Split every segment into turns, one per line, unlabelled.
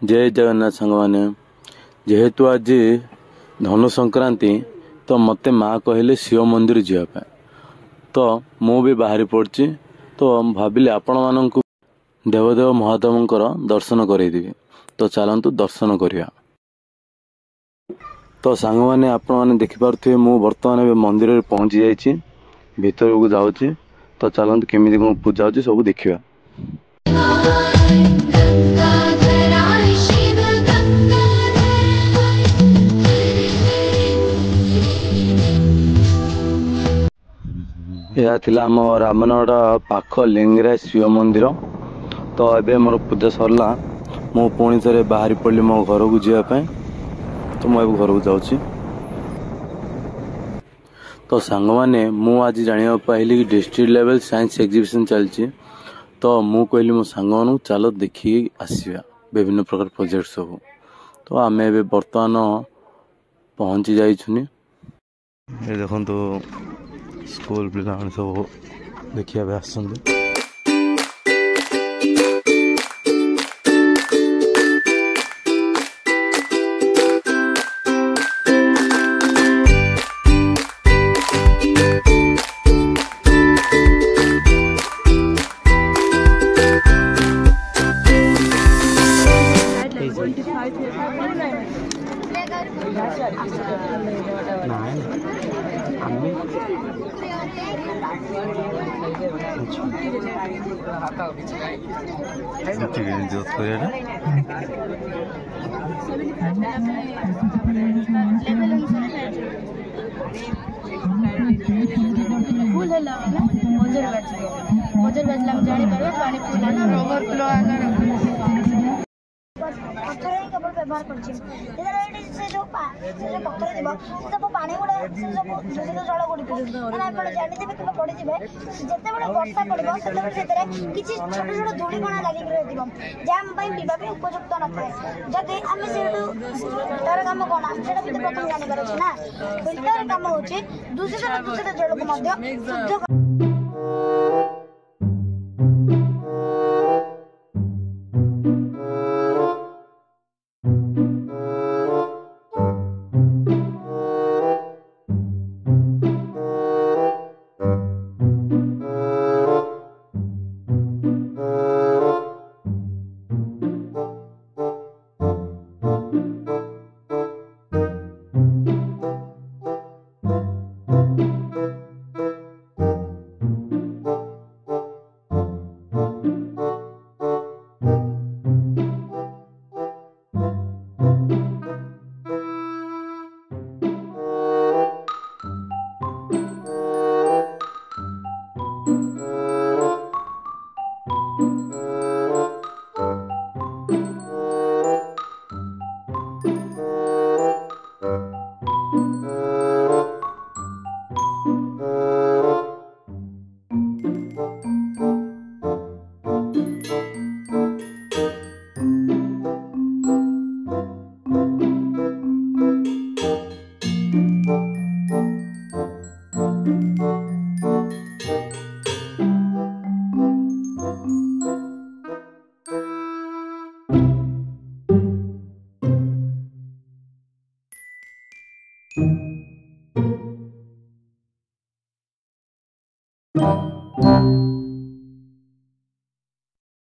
जय जगन्नाथ सांग मैंने जेहेतु आज धनु संक्रांति तो मते माँ कहले शिव मंदिर जावाई तो मु भी बाहरी पड़ी तो भाविली आपण मानक देवदेव महादेवंकर दर्शन करदेवी तो चलतु दर्शन करिया। तो सांग मैंने आपण मैंने देखिपे मु बर्तमान मंदिर में पहुंची जाइए भीतर को जाऊँगी तो चलतु केमी कौन पूजा हो सब देखा। यह थिला आम रामनगर पाख लिंगराज शिव मंदिर। तो एबे मोर पूजा सरला मु पुणी थे बाहरी पड़ी मो घर को जावाई तो मुझे घर को जाऊँगी। तो सांग मैंने मु आज जाना पाइली कि डिस्ट्रिक्ट लेवल साइंस एग्जीबिशन चलती तो मु कहली मो सांग मानू चलो देखी आसवा विभिन्न प्रकार प्रोजेक्ट सब। तो आम ए बर्तमान पहुँची जाइछुनी ये देखो तो स्कूल पिला सब देखिए आसते।
फूल है मोजर बचला जानी पारे पानी फूल है ना ओवरफ्लो पत्थर ही केवल व्यवहार कर से जो पत्थर थी सब पानी गुड़ा सब दूषित जल गुड़ी आप जानते कि पड़ी थे जिते बड़े वर्षा पड़ो से किसी छोट छोट धूली कणा लगे रही जहाँ पीवा भी उपयुक्त न था जदि आम से फिल्टर कम कौन से प्रथम जानवर अच्छे ना फिल्टर कम हो दूषित दूषित जल को शुद्ध।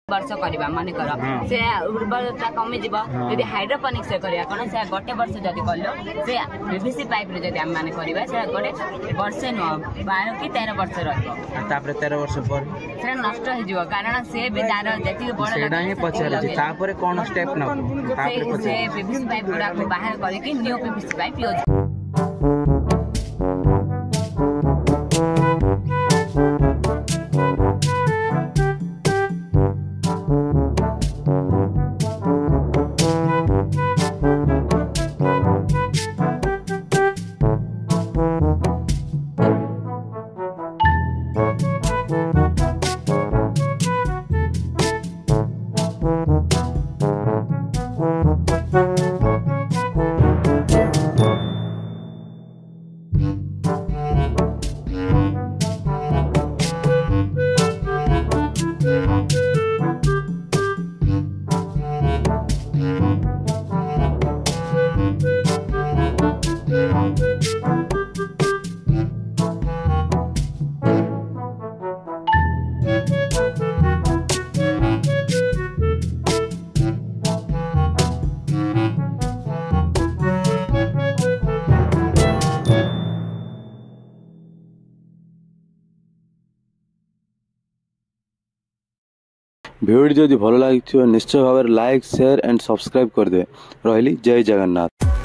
वर्ष करवा मन कर से उर्वरता कमी जीव यदि हाइड्रोपोनिक्स करिया कोन से गोटे वर्ष जदि कलो से पीवीसी पाइप रे जदि हम माने करबा से गोटे वर्ष न 12 की 13 वर्ष रहबो
तापर 13 वर्ष पर
से नष्ट हो जिवो कारण से भी तार जति बड़
सेडा ही पछर छी तापर कोन स्टेप न तापर
से पीवीसी पाइप गुडा को बाहर करी कि new PVC pipe use
video जदि भल लगी निश्चय भाव लाइक शेयर एंड सब्सक्राइब करदे। रही जय जगन्नाथ।